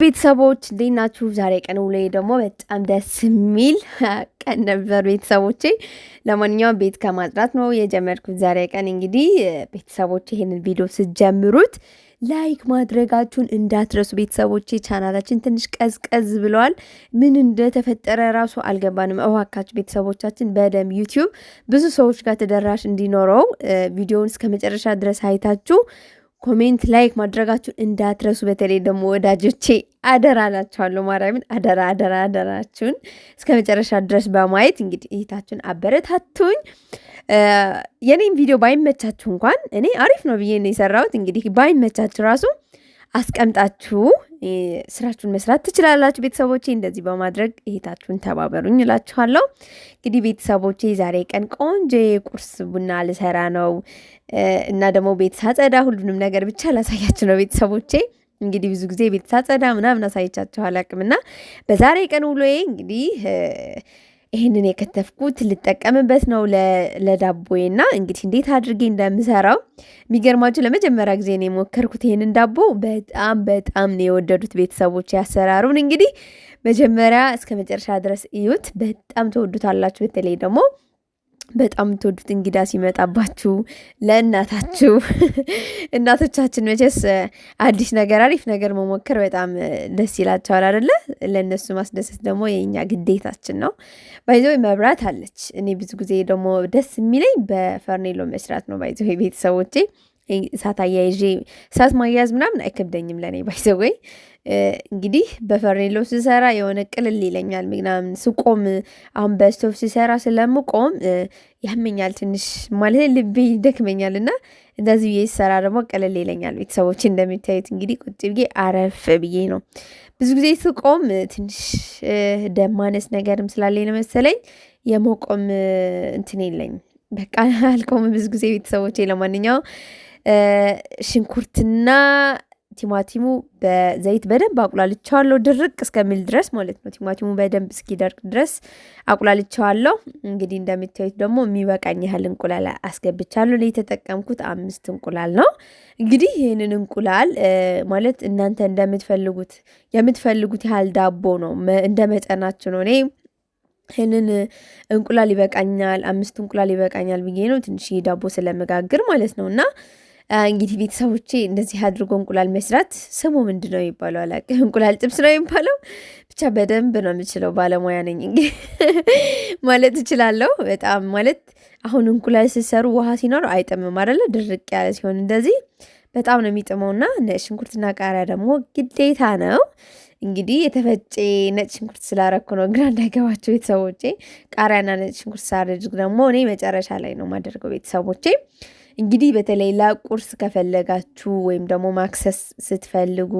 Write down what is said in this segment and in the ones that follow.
ቤተሰቦች እንዴት ናችሁ? ዛሬ ቀን ውሎዬ ደግሞ በጣም ደስ የሚል ቀን ነበር ቤተሰቦቼ። ለማንኛውም ቤት ከማጽዳት ነው የጀመርኩት ዛሬ ቀን። እንግዲህ ቤተሰቦቼ ይሄንን ቪዲዮ ስትጀምሩት ላይክ ማድረጋችሁን እንዳትረሱ ቤተሰቦቼ። ቻናላችን ትንሽ ቀዝቀዝ ብለዋል። ምን እንደተፈጠረ ራሱ አልገባንም። እባካችሁ ቤተሰቦቻችን በደንብ ዩቲዩብ ብዙ ሰዎች ጋር ተደራሽ እንዲኖረው ቪዲዮውን እስከ መጨረሻ ድረስ አይታችሁ ኮሜንት ላይክ ማድረጋችሁን እንዳትረሱ። በተለይ ደግሞ ወዳጆቼ አደራ እላችኋለሁ። ማርያምን አደራ አደራ አደራችሁን እስከ መጨረሻ ድረስ በማየት እንግዲህ እይታችሁን አበረታቱኝ። የኔም ቪዲዮ ባይመቻችሁ እንኳን እኔ አሪፍ ነው ብዬ ነው የሰራሁት። እንግዲህ ባይመቻችሁ ራሱ አስቀምጣችሁ ስራችሁን መስራት ትችላላችሁ ቤተሰቦቼ። እንደዚህ በማድረግ እህታችሁን ተባበሩኝ እላችኋለሁ። እንግዲህ ቤተሰቦቼ ዛሬ ቀን ቆንጆ የቁርስ ቡና ልሰራ ነው እና ደግሞ ቤት ሳጸዳ ሁሉንም ነገር ብቻ ላሳያችሁ ነው ቤተሰቦቼ። እንግዲህ ብዙ ጊዜ ቤት ሳጸዳ ምናምን አሳይቻችሁ አላቅምና በዛሬ ቀን ውሎዬ እንግዲህ ይህንን የከተፍኩት ልጠቀምበት ነው ለዳቦዬና እንግዲህ እንዴት አድርጌ እንደምሰራው የሚገርማችሁ ለመጀመሪያ ጊዜ ነው የሞከርኩት። ይህንን ዳቦ በጣም ነው የወደዱት ቤተሰቦች። ያሰራሩን እንግዲህ መጀመሪያ እስከ መጨረሻ ድረስ እዩት፣ በጣም ተወዱታላችሁ። በተለይ ደግሞ በጣም ተወዱት እንግዳ ሲመጣባችሁ ለእናታችሁ እናቶቻችን መቼስ አዲስ ነገር አሪፍ ነገር መሞከር በጣም ደስ ይላቸዋል አይደለ? ለእነሱ ማስደሰት ደግሞ የኛ ግዴታችን ነው። ባይዘው መብራት አለች። እኔ ብዙ ጊዜ ደግሞ ደስ የሚለኝ በፈርኔሎ መስራት ነው። ባይዘው ቤተሰቦቼ እሳት አያይዤ እሳት ማያያዝ ምናምን አይከብደኝም ለእኔ ባይዘው። እንግዲህ በፈርኔሎ ስሰራ የሆነ ቅልል ይለኛል ምናምን ስቆም። አሁን በስቶቭ ስሰራ ስለምቆም ያመኛል ትንሽ ማለት ልቤ ይደክመኛል እና እንደዚህ ብዬ ስሰራ ደግሞ ቅልል ይለኛል። ቤተሰቦች እንደሚታዩት እንግዲህ ቁጭ ብዬ አረፍ ብዬ ነው። ብዙ ጊዜ ስቆም ትንሽ ደም ማነስ ነገርም ስላለኝ ነው መሰለኝ የመቆም እንትን የለኝም። በቃ አልቆምም ብዙ ጊዜ ቤተሰቦቼ። ለማንኛውም ሽንኩርትና ቲማቲሙ በዘይት በደንብ አቁላልቸዋለሁ ድርቅ እስከሚል ድረስ ማለት ነው። ቲማቲሙ በደንብ እስኪደርቅ ድረስ አቁላልቸዋለሁ። እንግዲህ እንደምታዩት ደግሞ የሚበቃኝ ያህል እንቁላል አስገብቻለሁ። እኔ የተጠቀምኩት 5 እንቁላል ነው። እንግዲህ ይህንን እንቁላል ማለት እናንተ የምትፈልጉት ያህል ዳቦ ነው፣ እንደ መጠናችሁ ነው። እኔ ይህንን እንቁላል ይበቃኛል፣ 5 እንቁላል ይበቃኛል ብዬ ነው ትንሽ ዳቦ ስለመጋግር ማለት ነው። እና እንግዲህ ቤተሰቦቼ እንደዚህ አድርጎ እንቁላል መስራት ስሙ ምንድን ነው የሚባለው አላውቅም። እንቁላል ጥብስ ነው የሚባለው። ብቻ በደንብ ነው የምችለው፣ ባለሙያ ነኝ እንግዲህ ማለት እችላለሁ በጣም ማለት። አሁን እንቁላል ሲሰሩ ውሃ ሲኖረው አይጥምም አይደለ? ድርቅ ያለ ሲሆን እንደዚህ በጣም ነው የሚጥመውና ሽንኩርትና ቃሪያ ደግሞ ግዴታ ነው። እንግዲህ የተፈጨ ነጭ ሽንኩርት ስላረኩ ነው ግራ እንዳይገባቸው ቤተሰቦቼ። ቃሪያና ነጭ ሽንኩርት ሳደርግ ደግሞ እኔ መጨረሻ ላይ ነው የማደርገው ቤተሰቦቼ። እንግዲህ በተለይ ለቁርስ ከፈለጋችሁ ወይም ደግሞ ማክሰስ ስትፈልጉ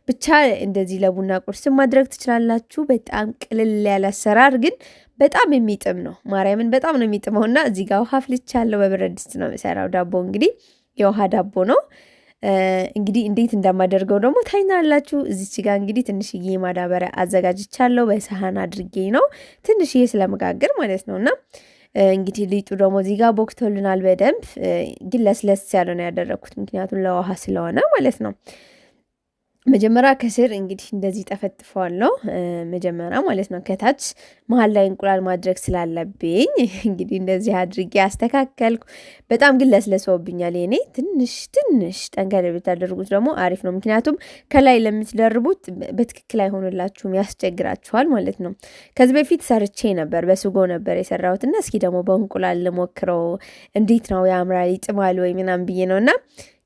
ብቻ እንደዚህ ለቡና ቁርስ ማድረግ ትችላላችሁ። በጣም ቅልል ያለ አሰራር ግን በጣም የሚጥም ነው። ማርያምን በጣም ነው የሚጥመውና እዚህ ጋር ውሃ አፍልቻለሁ። በብረት ድስት ነው የምሰራው። ዳቦ እንግዲህ የውሃ ዳቦ ነው። እንግዲህ እንዴት እንደማደርገው ደግሞ ታይናላችሁ። እዚች ጋር እንግዲህ ትንሽዬ ማዳበሪያ አዘጋጅቻለሁ። በሰሃን አድርጌ ነው ትንሽዬ ስለመጋገር ማለት ነውና እንግዲህ ሊጡ ደግሞ እዚህ ጋር ቦክቶልናል በደንብ። ግን ለስለስ ያለ ነው ያደረግኩት ምክንያቱም ለውሃ ስለሆነ ማለት ነው። መጀመሪያ ከስር እንግዲህ እንደዚህ ጠፈጥፈዋለሁ መጀመሪያ ማለት ነው። ከታች መሀል ላይ እንቁላል ማድረግ ስላለብኝ እንግዲህ እንደዚህ አድርጌ አስተካከልኩ። በጣም ግን ለስለሰውብኛል። የኔ ትንሽ ጠንከር ብታደርጉት ደግሞ አሪፍ ነው። ምክንያቱም ከላይ ለምትደርቡት በትክክል አይሆንላችሁም፣ ያስቸግራችኋል ማለት ነው። ከዚህ በፊት ሰርቼ ነበር፣ በስጎ ነበር የሰራሁት እና እስኪ ደግሞ በእንቁላል ልሞክረው እንዴት ነው ያምራል ይጥማል ወይ ምናምን ብዬ ነው እና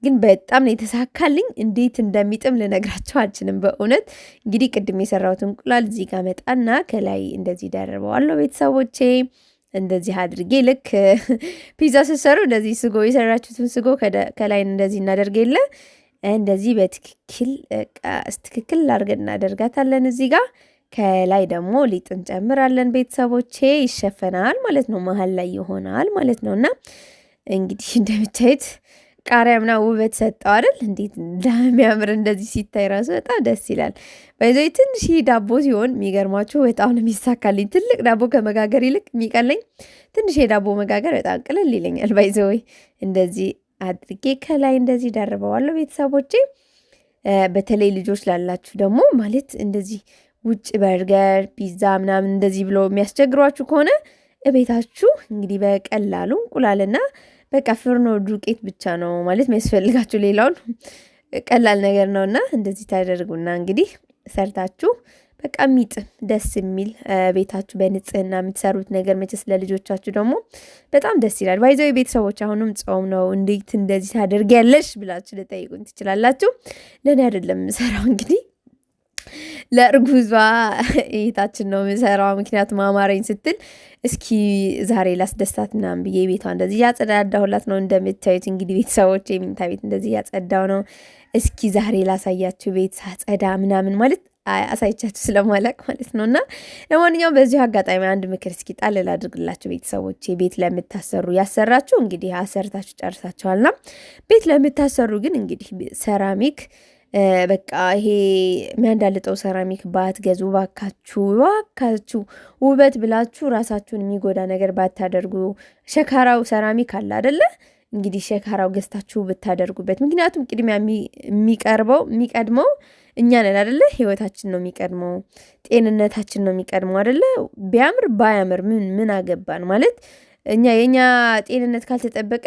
ግን በጣም ነው የተሳካልኝ። እንዴት እንደሚጥም ልነግራቸው አልችልም በእውነት። እንግዲህ ቅድም የሰራሁት እንቁላል እዚህ ጋር መጣና ከላይ እንደዚህ ደርበዋለሁ ቤተሰቦቼ። እንደዚህ አድርጌ ልክ ፒዛ ስትሰሩ እንደዚህ ስጎ የሰራችሁትን ስጎ ከላይ እንደዚህ እናደርግ የለ እንደዚህ በትክክል አድርገን እናደርጋታለን። እዚህ ጋር ከላይ ደግሞ ሊጥ እንጨምራለን ቤተሰቦቼ። ይሸፈናል ማለት ነው፣ መሀል ላይ ይሆናል ማለት ነው። እና እንግዲህ እንደምታዩት ቃሪያ ምናምን ውበት ሰጠው አይደል? እንዴት እንደሚያምር እንደዚህ ሲታይ ራሱ በጣም ደስ ይላል። ባይዘይ ትንሽ ዳቦ ሲሆን የሚገርማችሁ በጣም ነው የሚሳካልኝ። ትልቅ ዳቦ ከመጋገር ይልቅ የሚቀለኝ ትንሽ የዳቦ መጋገር በጣም ቅልል ይለኛል። ባይዘይ እንደዚህ አድርጌ ከላይ እንደዚህ ደርበዋለሁ ቤተሰቦቼ። በተለይ ልጆች ላላችሁ ደግሞ ማለት እንደዚህ ውጭ በርገር፣ ፒዛ ምናምን እንደዚህ ብሎ የሚያስቸግሯችሁ ከሆነ እቤታችሁ እንግዲህ በቀላሉ እንቁላልና በቃ ፍርኖ ዱቄት ብቻ ነው ማለት የሚያስፈልጋችሁ። ሌላውን ቀላል ነገር ነውና እንደዚህ ታደርጉና እንግዲህ ሰርታችሁ በቃ የሚጥም ደስ የሚል ቤታችሁ በንጽህና የምትሰሩት ነገር መቼስ ለልጆቻችሁ ደግሞ በጣም ደስ ይላል። ባይዘው ቤተሰቦች አሁንም ጾም ነው እንዴት እንደዚህ ታደርጊያለሽ ብላችሁ ልጠይቁኝ ትችላላችሁ። ለእኔ አይደለም የምሰራው እንግዲህ ለእርጉዟ እህታችን ነው የምሰራው። ምክንያቱም አማረኝ ስትል እስኪ ዛሬ ላስደስታት ምናምን ብዬ ቤቷ እንደዚህ እያጸዳዳሁላት ነው። እንደምታዩት እንግዲህ ቤተሰቦች የመኝታ ቤት እንደዚህ እያጸዳው ነው። እስኪ ዛሬ ላሳያችሁ ቤት ሳጸዳ ምናምን ማለት አሳይቻችሁ ስለማላቅ ማለት ነው። እና ለማንኛውም በዚሁ አጋጣሚ አንድ ምክር እስኪ ጣል ላድርግላችሁ ቤተሰቦች፣ ቤት ለምታሰሩ ያሰራችሁ እንግዲህ አሰርታችሁ ጨርሳችኋልና፣ ቤት ለምታሰሩ ግን እንግዲህ ሰራሚክ በቃ ይሄ የሚያንዳልጠው ሰራሚክ ባትገዙ ባካችሁ፣ ባካችሁ ውበት ብላችሁ ራሳችሁን የሚጎዳ ነገር ባታደርጉ። ሸካራው ሰራሚክ አለ አደለ? እንግዲህ ሸካራው ገዝታችሁ ብታደርጉበት። ምክንያቱም ቅድሚያ የሚቀድመው እኛ ነን አደለ? ህይወታችን ነው የሚቀድመው፣ ጤንነታችን ነው የሚቀድመው አደለ? ቢያምር ባያምር ምን አገባን ማለት እኛ የኛ ጤንነት ካልተጠበቀ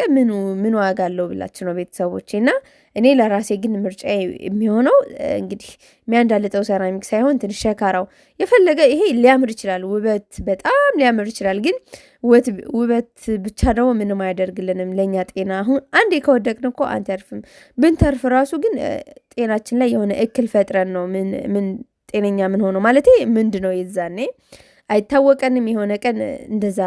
ምን ዋጋ አለው ብላችሁ ነው ቤተሰቦቼ። እና እኔ ለራሴ ግን ምርጫ የሚሆነው እንግዲህ የሚያንዳልጠው ሰራሚክ ሳይሆን ትንሽ ሸካራው የፈለገ ይሄ ሊያምር ይችላል፣ ውበት በጣም ሊያምር ይችላል። ግን ውበት ብቻ ደግሞ ምንም አያደርግልንም ለእኛ ጤና። አሁን አንዴ ከወደቅን እኮ አንተርፍም። ብንተርፍ ራሱ ግን ጤናችን ላይ የሆነ እክል ፈጥረን ነው ምን ጤነኛ ምን ሆኖ ማለት ምንድን ነው የዛኔ አይታወቀንም። የሆነ ቀን እንደዛ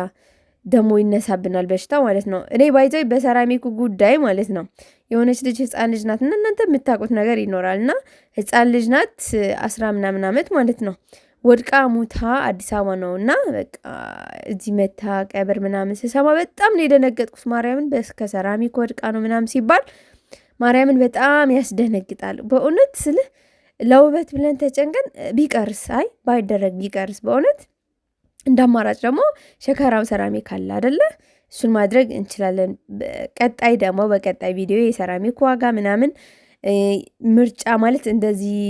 ደግሞ ይነሳብናል በሽታ ማለት ነው። እኔ ባይዘይ በሰራሚኩ ጉዳይ ማለት ነው የሆነች ልጅ ህፃን ልጅ ናት እና እናንተ የምታውቁት ነገር ይኖራል እና ህፃን ልጅ ናት 10 ምናምን ዓመት ማለት ነው። ወድቃ ሙታ አዲስ አበባ ነው እና በቃ እዚህ መታ ቀብር ምናምን ስሰማ በጣም ነው የደነገጥኩት። ማርያምን ከሰራሚክ ወድቃ ነው ምናምን ሲባል ማርያምን በጣም ያስደነግጣል በእውነት ስልህ ለውበት ብለን ተጨንቀን ቢቀርስ ባይደረግ ቢቀርስ በእውነት እንደ አማራጭ ደግሞ ሸካራው ሰራሚክ አለ አደለ? እሱን ማድረግ እንችላለን። ቀጣይ ደግሞ በቀጣይ ቪዲዮ የሰራሚክ ዋጋ ምናምን ምርጫ ማለት እንደዚህ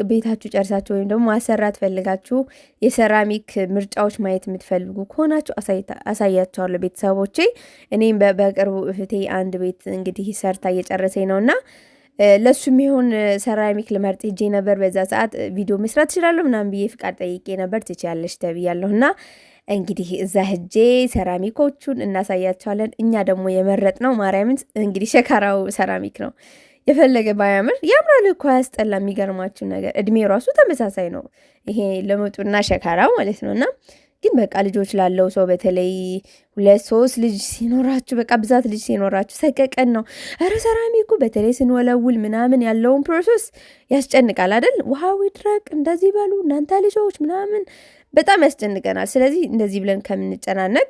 ቤታችሁ ጨርሳችሁ ወይም ደግሞ ማሰራት ፈልጋችሁ የሰራሚክ ምርጫዎች ማየት የምትፈልጉ ከሆናችሁ አሳያችኋለሁ ቤተሰቦቼ። እኔም በቅርቡ እህቴ አንድ ቤት እንግዲህ ሰርታ እየጨረሰኝ ነውና ለሱ የሚሆን ሰራሚክ ልመርጥ ሄጄ ነበር። በዛ ሰዓት ቪዲዮ መስራት እችላለሁ ምናምን ብዬ ፍቃድ ጠይቄ ነበር። ትችያለሽ ተብያለሁ እና እንግዲህ እዛ ሄጄ ሰራሚኮቹን እናሳያቸዋለን። እኛ ደግሞ የመረጥነው ማርያምን እንግዲህ ሸካራው ሰራሚክ ነው። የፈለገ ባያምር ያምራል እኮ አያስጠላ። የሚገርማችሁ ነገር እድሜው ራሱ ተመሳሳይ ነው። ይሄ ለምጡና ሸካራው ማለት ነው እና ግን በቃ ልጆች ላለው ሰው በተለይ 2-3 ልጅ ሲኖራችሁ በቃ ብዛት ልጅ ሲኖራችሁ ሰቀቀን ነው። ኧረ ሰራሚኩ በተለይ ስንወለውል ምናምን ያለውን ፕሮሰስ ያስጨንቃል አይደል? ውሃው ይድረቅ እንደዚህ በሉ እናንተ ልጆች ምናምን በጣም ያስጨንቀናል። ስለዚህ እንደዚህ ብለን ከምንጨናነቅ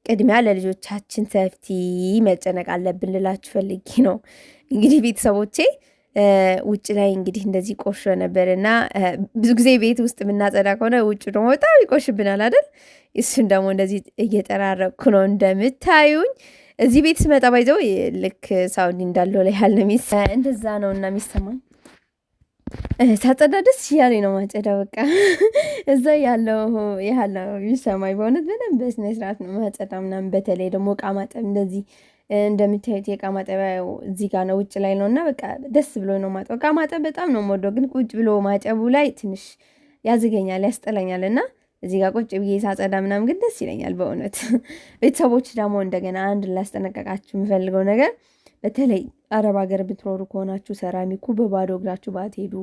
ቅድሚያ ለልጆቻችን ሰፍቲ መጨነቅ አለብን ልላችሁ ፈልጌ ነው። እንግዲህ ቤተሰቦቼ ውጭ ላይ እንግዲህ እንደዚህ ቆሾ ነበር እና ብዙ ጊዜ ቤት ውስጥ የምናጸዳ ከሆነ ውጭ ደግሞ በጣም ይቆሽብናል አይደል? እሱን ደግሞ እንደዚህ እየጠራረኩ ነው እንደምታዩኝ። እዚህ ቤት ስመጣ ባይዘው ልክ ሳውዲ እንዳለው ላይ ያለ እንደዛ ነው እና የሚሰማኝ ሳጸዳ ደስ እያለኝ ነው ማጸዳ። በቃ እዛ ያለው የሚሰማኝ በእውነት በደንብ በስነ ስርዓት ነው ማጸዳ ምናምን። በተለይ ደግሞ እቃ ማጠብ እንደዚህ እንደምታዩት የእቃ ማጠቢያው እዚህ ጋር ነው ውጭ ላይ ነው እና በቃ ደስ ብሎ ነው ማጠብ። እቃ ማጠብ በጣም ነው የምወደው፣ ግን ቁጭ ብሎ ማጠቡ ላይ ትንሽ ያዝገኛል ያስጠላኛል እና እዚህ ጋር ቁጭ ብዬ ሳጸዳ ምናምን ግን ደስ ይለኛል በእውነት። ቤተሰቦች ደግሞ እንደገና አንድ ላስጠነቀቃችሁ የምፈልገው ነገር በተለይ አረብ ሀገር ብትኖሩ ከሆናችሁ ሰራሚኩ በባዶ እግራችሁ ባትሄዱ።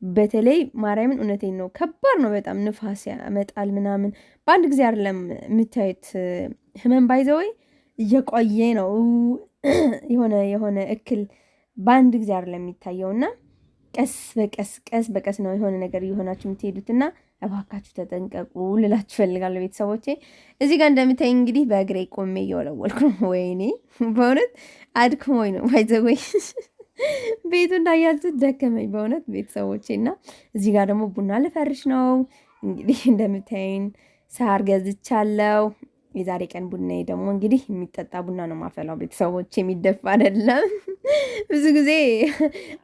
በተለይ ማርያምን እውነቴን ነው ከባድ ነው በጣም ንፋስ ያመጣል ምናምን። በአንድ ጊዜ አይደለም የምታዩት ህመም ባይዘወይ እየቆየ ነው የሆነ እክል በአንድ ጊዜ አይደለም የሚታየውና ቀስ በቀስ ነው የሆነ ነገር እየሆናችሁ የምትሄዱትና እባካችሁ ተጠንቀቁ ልላችሁ ፈልጋለሁ ቤተሰቦቼ። እዚህ ጋር እንደምታይ እንግዲህ በእግሬ ቆሜ እየወለወልኩ ነው። ወይኔ በእውነት አድክሞኝ ነው ባይዘወይ ቤቱ እንዳያችሁ ደከመኝ በእውነት ቤተሰቦቼ። እና እዚህ ጋር ደግሞ ቡና ልፈርሽ ነው እንግዲህ እንደምታይን ሳር ገዝቻለሁ። የዛሬ ቀን ቡናዬ ደግሞ እንግዲህ የሚጠጣ ቡና ነው ማፈላው ቤተሰቦች፣ የሚደፋ አይደለም። ብዙ ጊዜ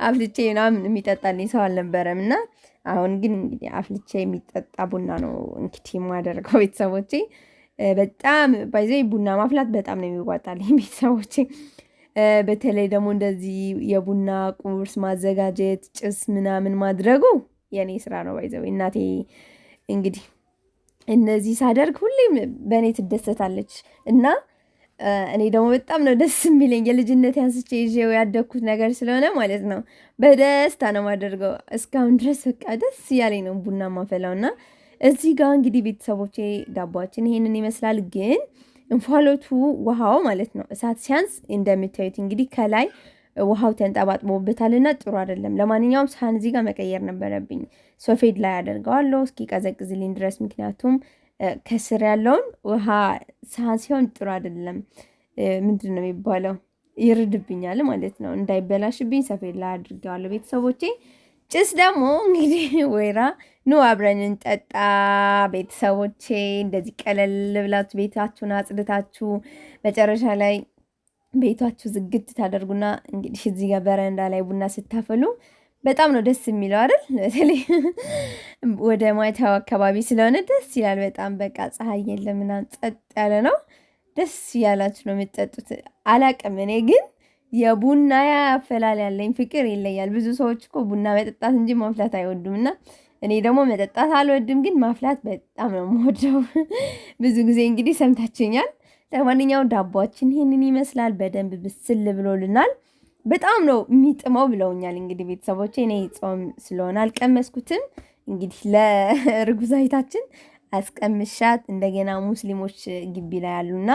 አፍልቼ ምናምን የሚጠጣልኝ ሰው አልነበረም እና አሁን ግን እንግዲህ አፍልቼ የሚጠጣ ቡና ነው እንግዲህ የማደርገው ቤተሰቦቼ። በጣም ባይዘ ቡና ማፍላት በጣም ነው የሚዋጣልኝ ቤተሰቦቼ። በተለይ ደግሞ እንደዚህ የቡና ቁርስ ማዘጋጀት፣ ጭስ ምናምን ማድረጉ የኔ ስራ ነው ባይዘው። እናቴ እንግዲህ እነዚህ ሳደርግ ሁሌም በእኔ ትደሰታለች እና እኔ ደግሞ በጣም ነው ደስ የሚለኝ። የልጅነት ያንስቼ ይዤው ያደግኩት ነገር ስለሆነ ማለት ነው በደስታ ነው የማደርገው። እስካሁን ድረስ በቃ ደስ እያለኝ ነው ቡና ማፈላው። እና እዚህ ጋር እንግዲህ ቤተሰቦቼ ዳቧችን ይሄንን ይመስላል። ግን እንፋሎቱ ውሃው ማለት ነው እሳት ሲያንስ እንደምታዩት እንግዲህ ከላይ ውሃው ተንጠባጥቦበታልና ጥሩ አይደለም። ለማንኛውም ሳህን እዚህ ጋር መቀየር ነበረብኝ። ሶፌድ ላይ አደርገዋለሁ እስኪ ቀዘቅዝልኝ ድረስ፣ ምክንያቱም ከስር ያለውን ውሃ ሳህን ሲሆን ጥሩ አይደለም። ምንድን ነው የሚባለው? ይርድብኛል ማለት ነው። እንዳይበላሽብኝ ሰፌድ ላይ አድርጌዋለሁ ቤተሰቦቼ። ጭስ ደግሞ እንግዲህ ወይራ ኑ አብረን እንጠጣ ቤተሰቦቼ። እንደዚህ ቀለል ብላችሁ ቤታችሁን አጽድታችሁ መጨረሻ ላይ ቤቷችሁ ዝግት ታደርጉና እንግዲህ እዚህ ጋር በረንዳ ላይ ቡና ስታፈሉ በጣም ነው ደስ የሚለው አይደል? በተለይ ወደ ማታው አካባቢ ስለሆነ ደስ ይላል በጣም። በቃ ፀሐይ የለም ምናምን ጸጥ ያለ ነው። ደስ እያላችሁ ነው የምትጠጡት። አላቅም እኔ ግን የቡና ያፈላል ያለኝ ፍቅር ይለያል። ብዙ ሰዎች እኮ ቡና መጠጣት እንጂ ማፍላት አይወዱም እና እኔ ደግሞ መጠጣት አልወድም፣ ግን ማፍላት በጣም ነው የምወደው። ብዙ ጊዜ እንግዲህ ሰምታችኛል። ለማንኛውም ዳቧችን ይህንን ይመስላል። በደንብ ብስል ብሎልናል። በጣም ነው የሚጥመው ብለውኛል እንግዲህ ቤተሰቦቼ። እኔ ጾም ስለሆነ አልቀመስኩትም። እንግዲህ ለርጉዛይታችን አስቀምሻት እንደገና ሙስሊሞች ግቢ ላይ ያሉና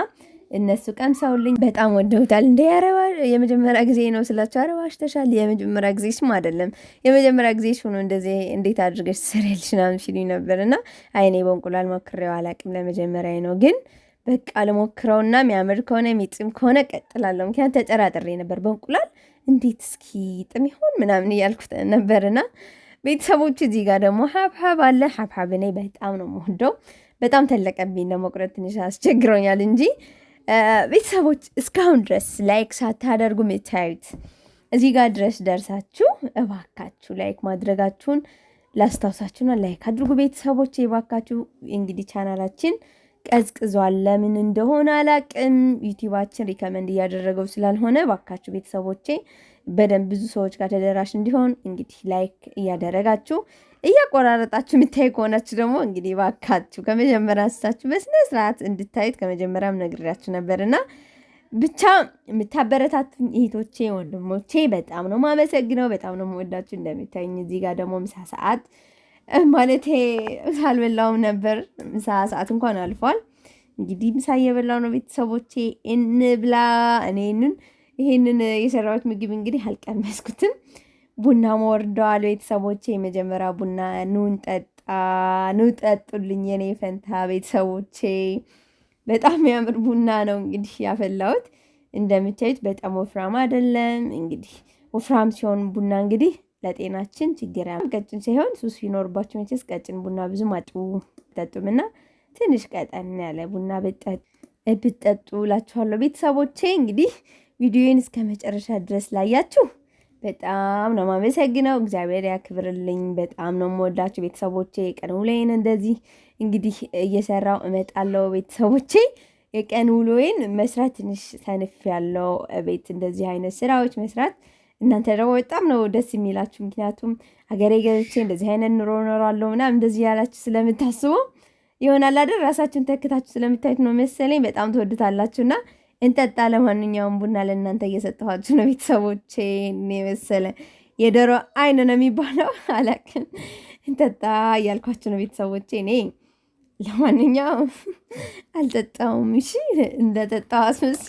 እነሱ ቀምሰውልኝ በጣም ወደውታል። እንደ ያረባ የመጀመሪያ ጊዜ ነው ስላቸው፣ አረባሽ ተሻል የመጀመሪያ ጊዜ ስም አይደለም የመጀመሪያ ጊዜ ሆኖ እንደዚህ እንዴት አድርገሽ ትሰሪያለሽ ምናምን ሲሉኝ ነበርና አይኔ በእንቁላል ሞክሬው አላቅም ለመጀመሪያ ነው። ግን በቃ ለሞክረውና የሚያምር ከሆነ የሚጥም ከሆነ ቀጥላለሁ። ምክንያት ተጠራጥሬ ነበር በእንቁላል እንዴት እስኪ ጥም ይሆን ምናምን እያልኩት ነበርና ቤተሰቦች እዚህ ጋር ደግሞ ሀብሀብ አለ። ሀብሀብ እኔ በጣም ነው የምወደው። በጣም ተለቀብኝ ለመቁረጥ ትንሽ አስቸግሮኛል እንጂ ቤተሰቦች እስካሁን ድረስ ላይክ ሳታደርጉ የምታዩት እዚህ ጋር ድረስ ደርሳችሁ እባካችሁ ላይክ ማድረጋችሁን ላስታውሳችሁና ላይክ አድርጉ ቤተሰቦች እባካችሁ። እንግዲህ ቻናላችን ቀዝቅዟል፣ ለምን እንደሆነ አላቅም። ዩቲዩባችን ሪከመንድ እያደረገው ስላልሆነ እባካችሁ ቤተሰቦቼ በደንብ ብዙ ሰዎች ጋር ተደራሽ እንዲሆን እንግዲህ ላይክ እያደረጋችሁ እያቆራረጣችሁ የምታይ ከሆናችሁ ደግሞ እንግዲህ እባካችሁ ከመጀመሪያ አንስታችሁ በስነ ስርዓት እንድታዩት ከመጀመሪያም ነግሬያችሁ ነበርና ብቻ የምታበረታቱኝ እህቶቼ ወንድሞቼ በጣም ነው ማመሰግነው። በጣም ነው የምወዳችሁ። እንደምታዩኝ እዚህ ጋር ደግሞ ምሳ ሰዓት ማለቴ ምሳ አልበላውም ነበር። ምሳ ሰዓት እንኳን አልፏል። እንግዲህ ምሳ እየበላው ነው ቤተሰቦቼ። እንብላ። ይሄንን የሰራሁት ምግብ እንግዲህ አልቀመስኩትም። ቡና ወርደዋል ቤተሰቦቼ። የመጀመሪያ ቡና ኑ ጠጡልኝ የኔ ፈንታ ቤተሰቦቼ። በጣም የሚያምር ቡና ነው እንግዲህ ያፈላሁት። እንደምታዩት በጣም ወፍራም አይደለም። እንግዲህ ወፍራም ሲሆን ቡና እንግዲህ ለጤናችን ችግር ቀጭን ሲሆን ሱስ ሲኖርባችሁ መቼስ ቀጭን ቡና ብዙም አትጠጡምና ትንሽ ቀጠን ያለ ቡና ብትጠጡ እላችኋለሁ ቤተሰቦቼ። እንግዲህ ቪዲዮን እስከ መጨረሻ ድረስ ላያችሁ በጣም ነው ማመሰግነው። እግዚአብሔር ያክብርልኝ። በጣም ነው የምወዳችሁ ቤተሰቦቼ። ቀን ውሎዬን እንደዚህ እንግዲህ እየሰራው እመጣለሁ ቤተሰቦቼ። የቀን ውሎዬን መስራት ትንሽ ሰንፍ ያለው ቤት እንደዚህ አይነት ስራዎች መስራት እናንተ ደግሞ በጣም ነው ደስ የሚላችሁ። ምክንያቱም ሀገሬ ገብቼ እንደዚህ አይነት ኑሮ እኖራለሁ ምናምን እንደዚህ ያላችሁ ስለምታስቡ ይሆናል አይደል? ራሳችሁን ተክታችሁ ስለምታዩት ነው መሰለኝ። በጣም ትወዱታላችሁና እንጠጣ። ለማንኛውም ቡና ለእናንተ እየሰጠኋችሁ ነው ቤተሰቦቼ። እኔ መሰለ የዶሮ አይን ነው የሚባለው አላውቅም። እንጠጣ እያልኳችሁ ነው ቤተሰቦቼ። እኔ ለማንኛውም አልጠጣውም። እሺ እንደጠጣው አስመስ